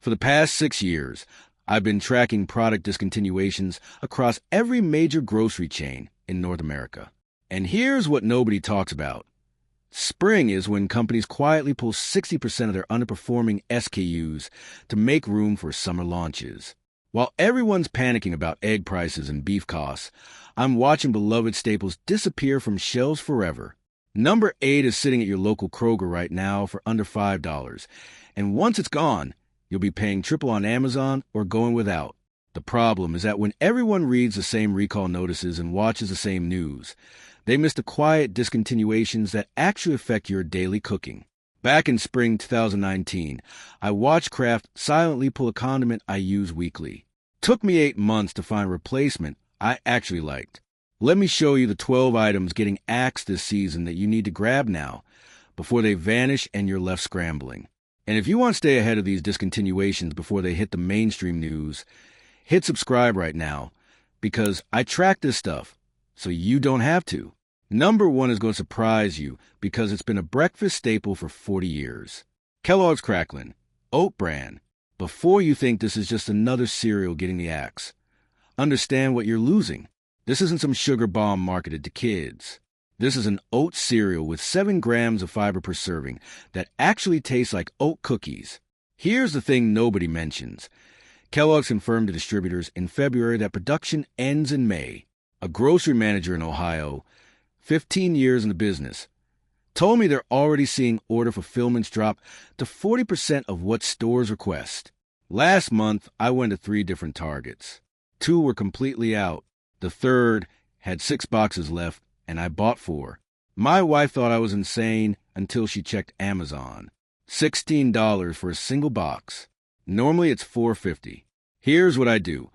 For the past 6 years, I've been tracking product discontinuations across every major grocery chain in North America. And here's what nobody talks about. Spring is when companies quietly pull 60% of their underperforming SKUs to make room for summer launches. While everyone's panicking about egg prices and beef costs, I'm watching beloved staples disappear from shelves forever. Number 8 is sitting at your local Kroger right now for under $5. And once it's gone, you'll be paying triple on Amazon or going without. The problem is that when everyone reads the same recall notices and watches the same news, they miss the quiet discontinuations that actually affect your daily cooking. Back in spring 2019, I watched Kraft silently pull a condiment I use weekly. Took me 8 months to find a replacement I actually liked. Let me show you the 12 items getting axed this season that you need to grab now before they vanish and you're left scrambling. And if you want to stay ahead of these discontinuations before they hit the mainstream news, hit subscribe right now because I track this stuff so you don't have to. Number 1 is going to surprise you because it's been a breakfast staple for 40 years. Kellogg's Cracklin, oat bran. Before you think this is just another cereal getting the axe, understand what you're losing. This isn't some sugar bomb marketed to kids. This is an oat cereal with 7 grams of fiber per serving that actually tastes like oat cookies. Here's the thing nobody mentions. Kellogg's confirmed to distributors in February that production ends in May. A grocery manager in Ohio, 15 years in the business, told me they're already seeing order fulfillments drop to 40% of what stores request. Last month, I went to 3 different Targets. 2 were completely out. The third had 6 boxes left, and I bought 4. My wife thought I was insane until she checked Amazon. $16 for a single box. Normally it's $4.50. Here's what I do.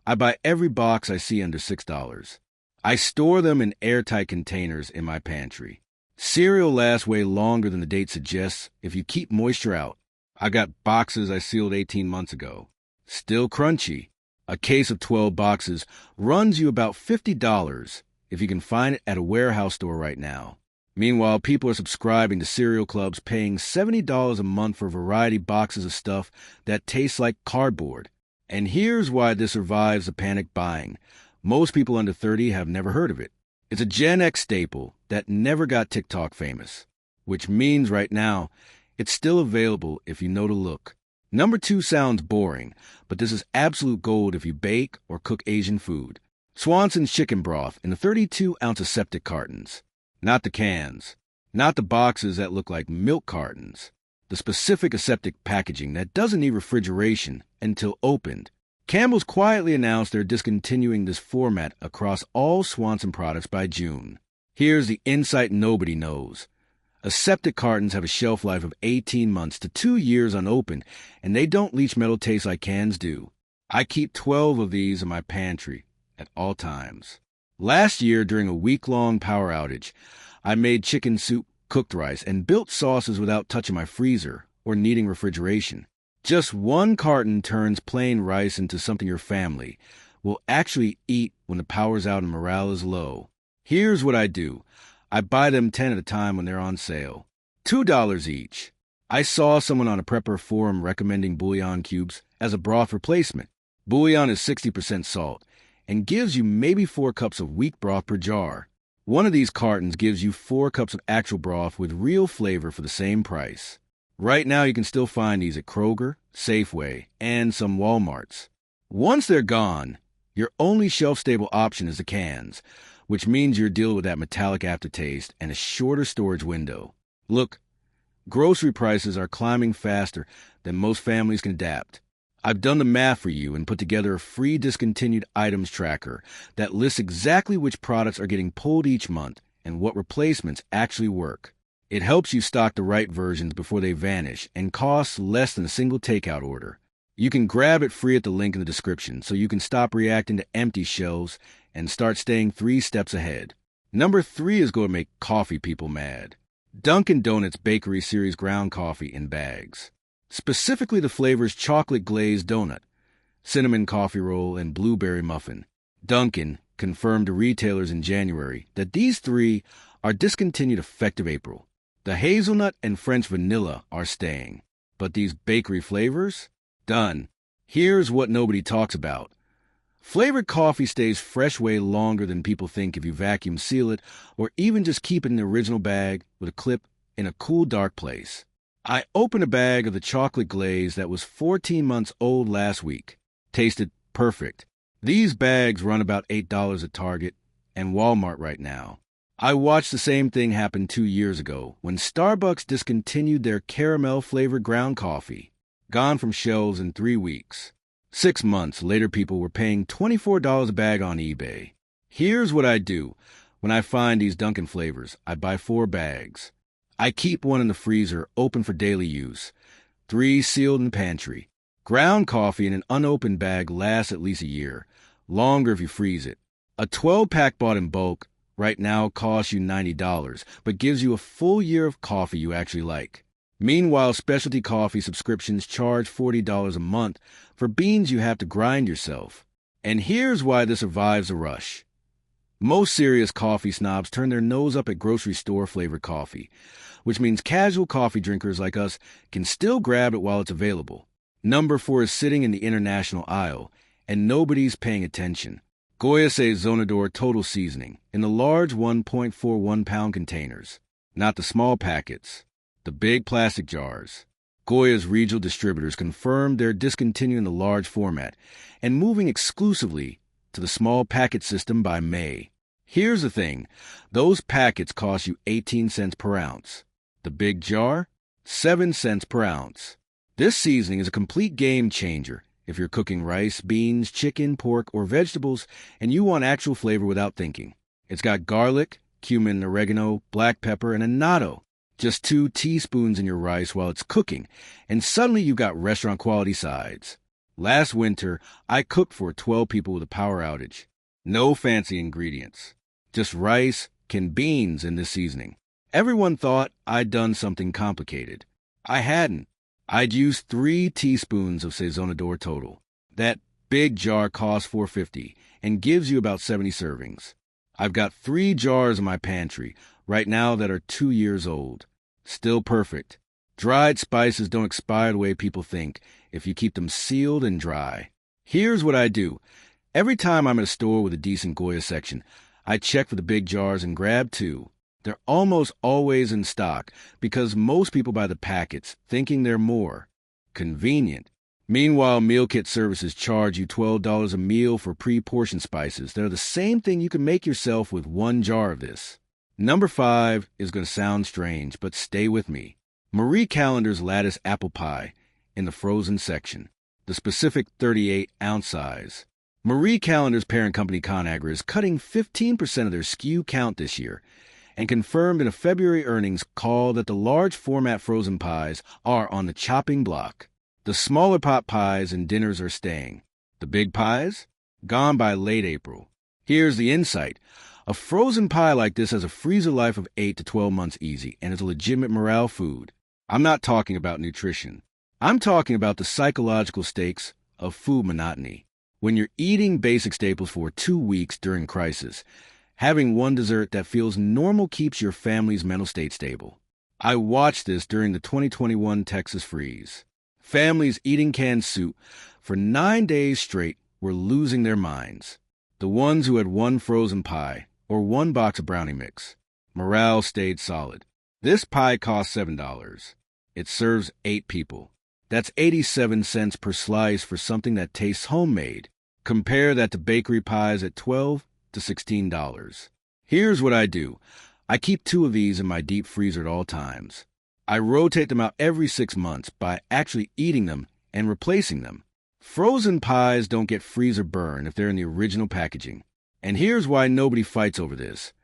I buy every box I see under $6. I store them in airtight containers in my pantry. Cereal lasts way longer than the date suggests if you keep moisture out. I got boxes I sealed 18 months ago. Still crunchy. A case of 12 boxes runs you about $50 if you can find it at a warehouse store right now. Meanwhile, people are subscribing to cereal clubs paying $70 a month for a variety of boxes of stuff that tastes like cardboard. And here's why this survives the panic buying. Most people under 30 have never heard of it. It's a Gen X staple that never got TikTok famous, which means right now it's still available if you know to look. Number 2 sounds boring, but this is absolute gold if you bake or cook Asian food. Swanson's chicken broth in the 32-ounce aseptic cartons. Not the cans. Not the boxes that look like milk cartons. The specific aseptic packaging that doesn't need refrigeration until opened. Campbell's quietly announced they're discontinuing this format across all Swanson products by June. Here's the insight nobody knows. Aseptic cartons have a shelf life of 18 months to 2 years unopened, and they don't leach metal taste like cans do. I keep 12 of these in my pantry at all times. Last year, during a week-long power outage, I made chicken soup, cooked rice, and built sauces without touching my freezer or needing refrigeration. Just 1 carton turns plain rice into something your family will actually eat when the power's out and morale is low. Here's what I do. I buy them 10 at a time when they're on sale. $2 each. I saw someone on a prepper forum recommending bouillon cubes as a broth replacement. Bouillon is 60% salt and gives you maybe 4 cups of weak broth per jar. One of these cartons gives you 4 cups of actual broth with real flavor for the same price. Right now, you can still find these at Kroger, Safeway, and some Walmarts. Once they're gone, your only shelf-stable option is the cans, which means you're dealing with that metallic aftertaste and a shorter storage window. Look, grocery prices are climbing faster than most families can adapt. I've done the math for you and put together a free discontinued items tracker that lists exactly which products are getting pulled each month and what replacements actually work. It helps you stock the right versions before they vanish and costs less than a single takeout order. You can grab it free at the link in the description so you can stop reacting to empty shelves and start staying 3 steps ahead. Number 3 is going to make coffee people mad. Dunkin Bakery Series ground coffee in bags. Specifically the flavors chocolate glazed donut, cinnamon coffee roll, and blueberry muffin. Dunkin confirmed to retailers in January that these 3 are discontinued effective April. The hazelnut and French vanilla are staying, but these bakery flavors, Done. Here's what nobody talks about. Flavored coffee stays fresh way longer than people think if you vacuum seal it or even just keep it in the original bag with a clip in a cool, dark place. I opened a bag of the chocolate glaze that was 14 months old last week. Tasted perfect. These bags run about $8 at Target and Walmart right now. I watched the same thing happen 2 years ago when Starbucks discontinued their caramel-flavored ground coffee. Gone from shelves in 3 weeks. 6 months later, people were paying $24 a bag on eBay. Here's what I do. When I find these Dunkin' flavors, I buy 4 bags. I keep one in the freezer, open for daily use. 3 sealed in the pantry. Ground coffee in an unopened bag lasts at least a year. Longer if you freeze it. A 12-pack bought in bulk right now costs you $90, but gives you a full year of coffee you actually like. Meanwhile, specialty coffee subscriptions charge $40 a month for beans you have to grind yourself. And here's why this survives a rush. Most serious coffee snobs turn their nose up at grocery store flavored coffee, which means casual coffee drinkers like us can still grab it while it's available. Number 4 is sitting in the international aisle, and nobody's paying attention. Goya Sazonador Total Seasoning in the large 1.41-pound containers, not the small packets, the big plastic jars. Goya's regional distributors confirmed they're discontinuing the large format and moving exclusively to the small packet system by May. Here's the thing. Those packets cost you 18 cents per ounce. The big jar, 7 cents per ounce. This seasoning is a complete game changer if you're cooking rice, beans, chicken, pork, or vegetables and you want actual flavor without thinking. It's got garlic, cumin, oregano, black pepper, and annatto. Just 2 teaspoons in your rice while it's cooking, and suddenly you've got restaurant-quality sides. Last winter, I cooked for 12 people with a power outage. No fancy ingredients. Just rice, canned beans, and this seasoning. Everyone thought I'd done something complicated. I hadn't. I'd used 3 teaspoons of Sazonador total. That big jar costs $4.50 and gives you about 70 servings. I've got 3 jars in my pantry right now that are 2 years old. Still perfect. Dried spices don't expire the way people think if you keep them sealed and dry. Here's what I do. Every time I'm at a store with a decent Goya section, I check for the big jars and grab 2. They're almost always in stock because most people buy the packets thinking they're more convenient. Meanwhile, meal kit services charge you $12 a meal for pre-portioned spices. They're the same thing you can make yourself with 1 jar of this. Number 5 is going to sound strange, but stay with me. Marie Callender's lattice apple pie in the frozen section, the specific 38-ounce size. Marie Callender's parent company ConAgra is cutting 15% of their SKU count this year and confirmed in a February earnings call that the large format frozen pies are on the chopping block. The smaller pot pies and dinners are staying. The big pies? Gone by late April. Here's the insight. A frozen pie like this has a freezer life of 8 to 12 months easy and is a legitimate morale food. I'm not talking about nutrition. I'm talking about the psychological stakes of food monotony. When you're eating basic staples for 2 weeks during crisis, having one dessert that feels normal keeps your family's mental state stable. I watched this during the 2021 Texas freeze. Families eating canned soup for 9 days straight were losing their minds. The ones who had 1 frozen pie or 1 box of brownie mix. Morale stayed solid. This pie costs $7. It serves 8 people. That's 87 cents per slice for something that tastes homemade. Compare that to bakery pies at $12 to $16. Here's what I do. I keep 2 of these in my deep freezer at all times. I rotate them out every 6 months by actually eating them and replacing them. Frozen pies don't get freezer burn if they're in the original packaging. And here's why nobody fights over this.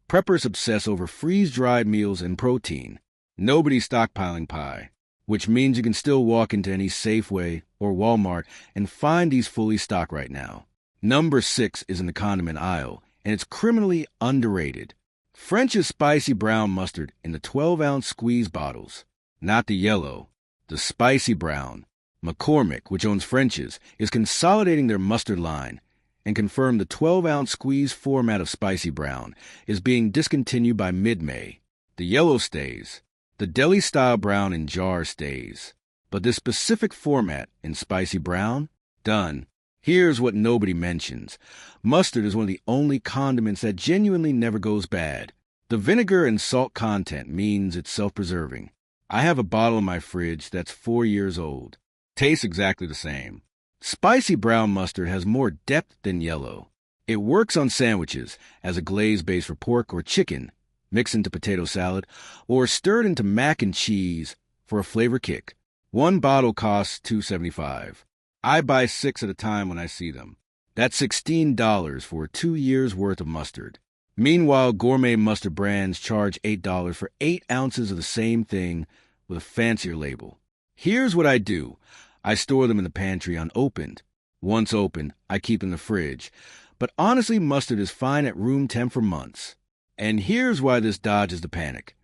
Preppers obsess over freeze-dried meals and protein. Nobody's stockpiling pie, which means you can still walk into any Safeway or Walmart and find these fully stocked right now. Number 6 is in the condiment aisle, and it's criminally underrated. French's spicy brown mustard in the 12-ounce squeeze bottles. Not the yellow, the spicy brown. McCormick, which owns French's, is consolidating their mustard line and confirmed the 12-ounce squeeze format of spicy brown is being discontinued by mid-May. The yellow stays. The deli-style brown in jar stays. But this specific format in spicy brown, done. Here's what nobody mentions. Mustard is one of the only condiments that genuinely never goes bad. The vinegar and salt content means it's self-preserving. I have a bottle in my fridge that's 4 years old. Tastes exactly the same. Spicy brown mustard has more depth than yellow. It works on sandwiches as a glaze base for pork or chicken, mixed into potato salad, or stirred into mac and cheese for a flavor kick. One bottle costs $2.75. I buy 6 at a time when I see them. That's $16 for 2 years' worth of mustard. Meanwhile, gourmet mustard brands charge $8 for 8 ounces of the same thing with a fancier label. Here's what I do. I store them in the pantry unopened. Once opened, I keep in the fridge. But honestly, mustard is fine at room temp for months. And here's why this dodges the panic.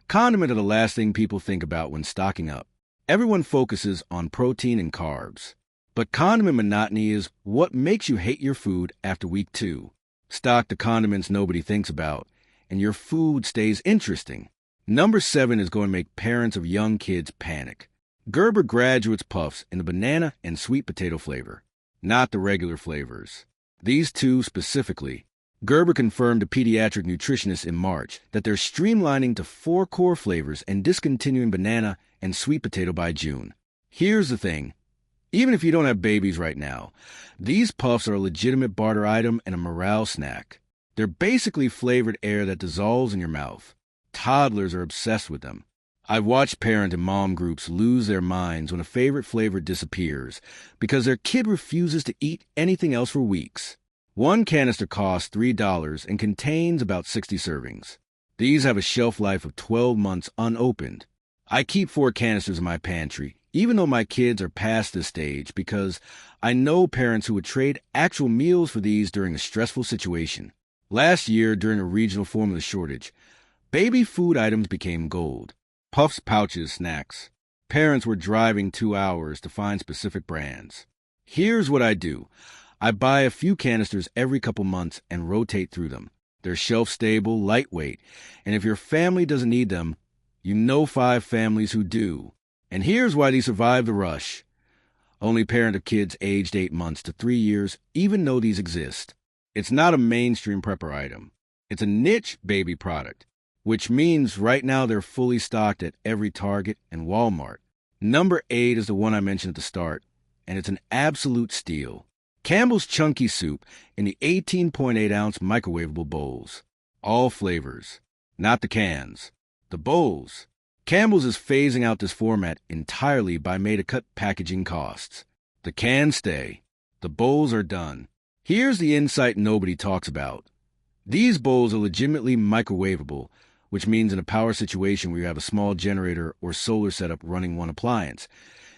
Condiments are the last thing people think about when stocking up. Everyone focuses on protein and carbs. But condiment monotony is what makes you hate your food after week 2. Stock the condiments nobody thinks about, and your food stays interesting. Number 7 is going to make parents of young kids panic. Gerber Graduates Puffs in the banana and sweet potato flavor, not the regular flavors. These two specifically. Gerber confirmed to pediatric nutritionists in March that they're streamlining to 4 core flavors and discontinuing banana and sweet potato by June. Here's the thing. Even if you don't have babies right now, these puffs are a legitimate barter item and a morale snack. They're basically flavored air that dissolves in your mouth. Toddlers are obsessed with them. I've watched parent and mom groups lose their minds when a favorite flavor disappears because their kid refuses to eat anything else for weeks. One canister costs $3 and contains about 60 servings. These have a shelf life of 12 months unopened. I keep 4 canisters in my pantry, even though my kids are past this stage, because I know parents who would trade actual meals for these during a stressful situation. Last year, during a regional formula shortage, baby food items became gold. Puffs, pouches, snacks. Parents were driving 2 hours to find specific brands. Here's what I do. I buy a few canisters every couple months and rotate through them. They're shelf-stable, lightweight, and if your family doesn't need them, you know 5 families who do. And here's why they survive the rush. Only parent of kids aged 8 months to 3 years even know these exist. It's not a mainstream prepper item. It's a niche baby product, which means right now they're fully stocked at every Target and Walmart. Number 8 is the one I mentioned at the start, and it's an absolute steal. Campbell's Chunky Soup in the 18.8-ounce microwavable bowls. All flavors. Not the cans. The bowls. Campbell's is phasing out this format entirely by made-to-cut packaging costs. The cans stay. The bowls are done. Here's the insight nobody talks about. These bowls are legitimately microwavable, which means in a power situation where you have a small generator or solar setup running one appliance,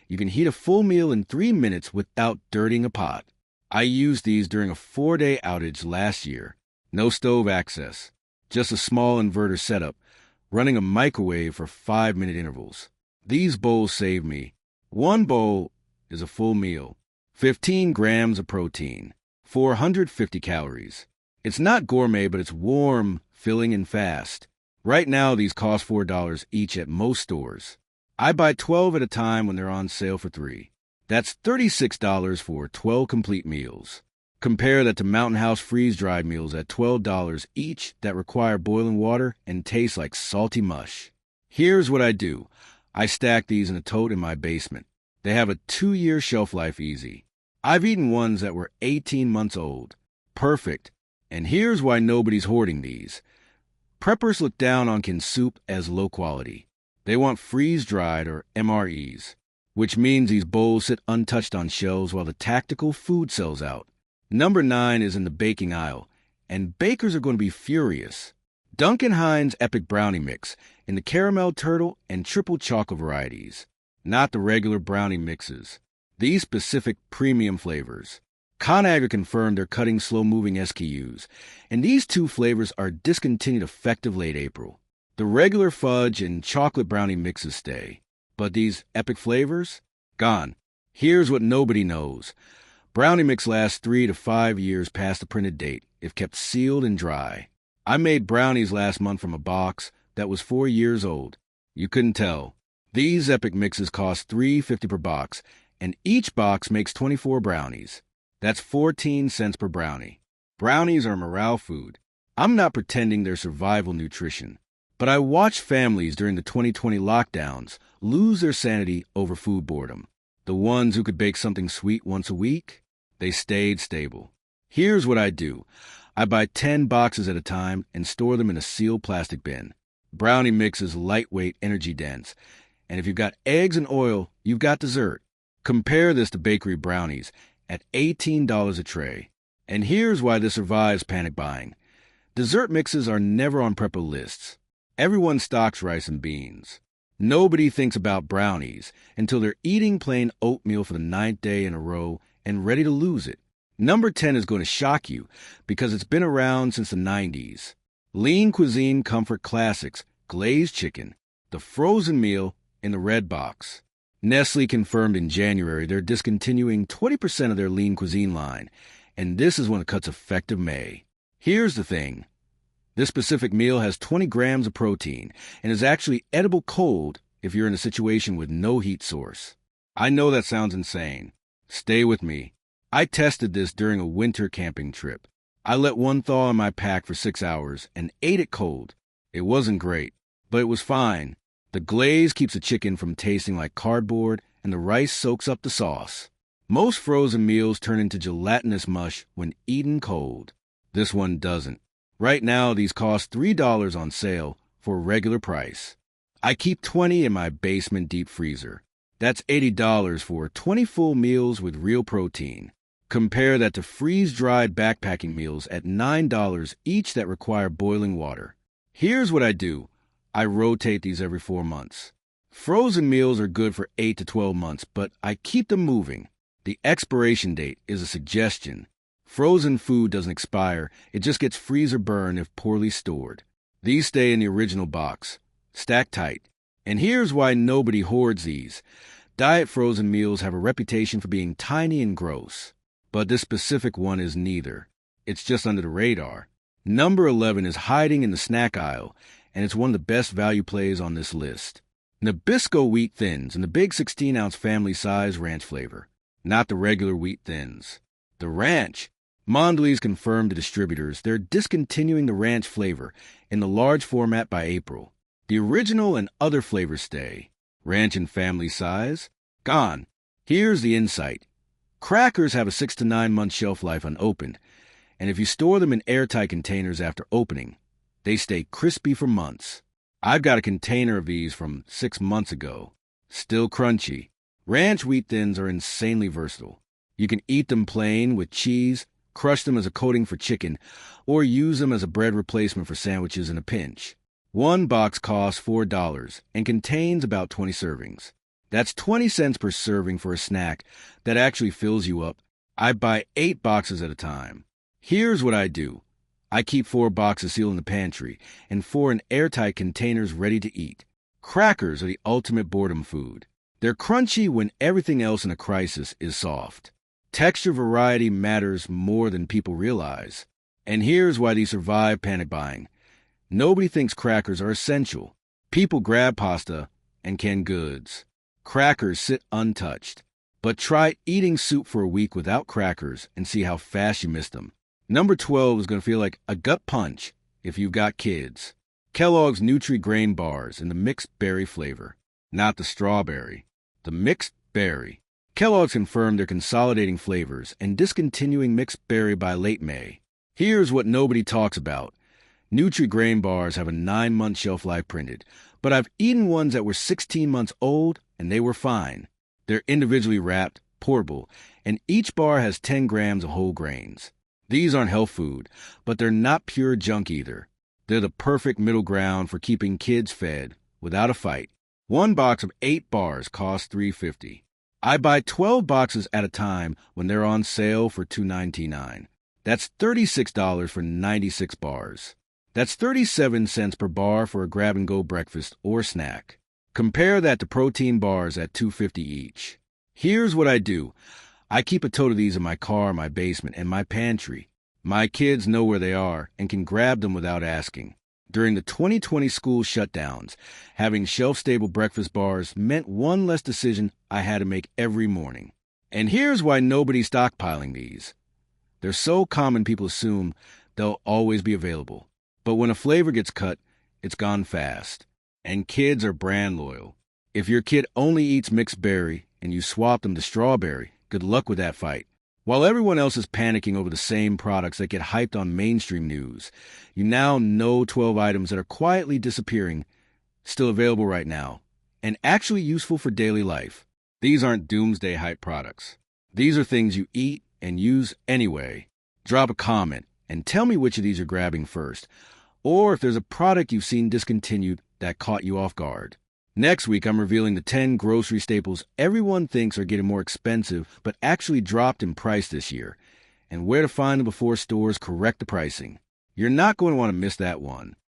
you can heat a full meal in 3 minutes without dirtying a pot. I used these during a 4-day outage last year. No stove access, just a small inverter setup, running a microwave for 5-minute intervals. These bowls save me. 1 bowl is a full meal, 15 grams of protein, 450 calories. It's not gourmet, but it's warm, filling, and fast. Right now, these cost $4 each at most stores. I buy 12 at a time when they're on sale for $3. That's $36 for 12 complete meals. Compare that to Mountain House freeze-dried meals at $12 each that require boiling water and taste like salty mush. Here's what I do. I stack these in a tote in my basement. They have a 2-year shelf life easy. I've eaten ones that were 18 months old. Perfect. And here's why nobody's hoarding these. Preppers look down on canned soup as low quality. They want freeze-dried or MREs, which means these bowls sit untouched on shelves while the tactical food sells out. Number 9 is in the baking aisle, and bakers are going to be furious. Duncan Hines Epic Brownie Mix in the caramel turtle and triple chocolate varieties, not the regular brownie mixes. These specific premium flavors. ConAgra confirmed they're cutting slow-moving SKUs, and these 2 flavors are discontinued effective late April. The regular fudge and chocolate brownie mixes stay, but these epic flavors? Gone. Here's what nobody knows. Brownie mix lasts 3 to 5 years past the printed date if kept sealed and dry. I made brownies last month from a box that was 4 years old. You couldn't tell. These epic mixes cost $3.50 per box, and each box makes 24 brownies. That's 14 cents per brownie. Brownies are morale food. I'm not pretending they're survival nutrition, but I watched families during the 2020 lockdowns lose their sanity over food boredom. The ones who could bake something sweet once a week, they stayed stable. Here's what I do. I buy 10 boxes at a time and store them in a sealed plastic bin. Brownie mix is lightweight, energy-dense, and if you've got eggs and oil, you've got dessert. Compare this to bakery brownies at $18 a tray. And here's why this survives panic buying. Dessert mixes are never on prepper lists. Everyone stocks rice and beans. Nobody thinks about brownies until they're eating plain oatmeal for the 9th day in a row and ready to lose it. Number 10 is going to shock you because it's been around since the 90s. Lean Cuisine Comfort Classics Glazed Chicken, the frozen meal in the red box. Nestle confirmed in January they're discontinuing 20% of their Lean Cuisine line, and this is when the cut's effective May. Here's the thing. This specific meal has 20 grams of protein and is actually edible cold if you're in a situation with no heat source. I know that sounds insane. Stay with me. I tested this during a winter camping trip. I let one thaw in my pack for 6 hours and ate it cold. It wasn't great, but it was fine. The glaze keeps the chicken from tasting like cardboard, and the rice soaks up the sauce. Most frozen meals turn into gelatinous mush when eaten cold. This one doesn't. Right now, these cost $3 on sale for a regular price. I keep 20 in my basement deep freezer. That's $80 for 20 full meals with real protein. Compare that to freeze-dried backpacking meals at $9 each that require boiling water. Here's what I do. I rotate these every 4 months. Frozen meals are good for 8 to 12 months, but I keep them moving. The expiration date is a suggestion. Frozen food doesn't expire, it just gets freezer burn if poorly stored. These stay in the original box, stacked tight. And here's why nobody hoards these. Diet frozen meals have a reputation for being tiny and gross. But this specific one is neither. It's just under the radar. Number 11 is hiding in the snack aisle, and it's one of the best value plays on this list. Nabisco Wheat Thins in the big 16-ounce family size ranch flavor, not the regular wheat thins. The ranch. Mondelez confirmed to distributors they're discontinuing the ranch flavor in the large format by April. The original and other flavors stay. Ranch and family size? Gone. Here's the insight. Crackers have a 6 to 9 month shelf life unopened, and if you store them in airtight containers after opening, they stay crispy for months. I've got a container of these from 6 months ago. Still crunchy. Ranch wheat thins are insanely versatile. You can eat them plain with cheese, crush them as a coating for chicken, or use them as a bread replacement for sandwiches in a pinch. One box costs $4 and contains about 20 servings. That's 20 cents per serving for a snack that actually fills you up. I buy 8 boxes at a time. Here's what I do. I keep 4 boxes sealed in the pantry and 4 in airtight containers ready to eat. Crackers are the ultimate boredom food. They're crunchy when everything else in a crisis is soft. Texture variety matters more than people realize. And here's why they survive panic buying. Nobody thinks crackers are essential. People grab pasta and canned goods. Crackers sit untouched. But try eating soup for a week without crackers and see how fast you miss them. Number 12 is going to feel like a gut punch if you've got kids. Kellogg's Nutri-Grain bars in the mixed berry flavor. Not the strawberry. The mixed berry. Kellogg's confirmed they're consolidating flavors and discontinuing mixed berry by late May. Here's what nobody talks about. Nutri-Grain bars have a 9-month shelf life printed, but I've eaten ones that were 16 months old and they were fine. They're individually wrapped, portable, and each bar has 10 grams of whole grains. These aren't health food, but they're not pure junk either. They're the perfect middle ground for keeping kids fed without a fight. One box of 8 bars costs $3.50. I buy 12 boxes at a time when they're on sale for $2.99. That's $36 for 96 bars. That's 37 cents per bar for a grab-and-go breakfast or snack. Compare that to protein bars at $2.50 each. Here's what I do. I keep a tote of these in my car, my basement, and my pantry. My kids know where they are and can grab them without asking. During the 2020 school shutdowns, having shelf-stable breakfast bars meant one less decision I had to make every morning. And here's why nobody's stockpiling these. They're so common people assume they'll always be available. But when a flavor gets cut, it's gone fast. And kids are brand loyal. If your kid only eats mixed berry and you swap them to strawberry, good luck with that fight. While everyone else is panicking over the same products that get hyped on mainstream news, you now know 12 items that are quietly disappearing, still available right now, and actually useful for daily life. These aren't doomsday hype products. These are things you eat and use anyway. Drop a comment and tell me which of these you're grabbing first, or if there's a product you've seen discontinued that caught you off guard. Next week, I'm revealing the 10 grocery staples everyone thinks are getting more expensive but actually dropped in price this year, and where to find them before stores correct the pricing. You're not going to want to miss that one.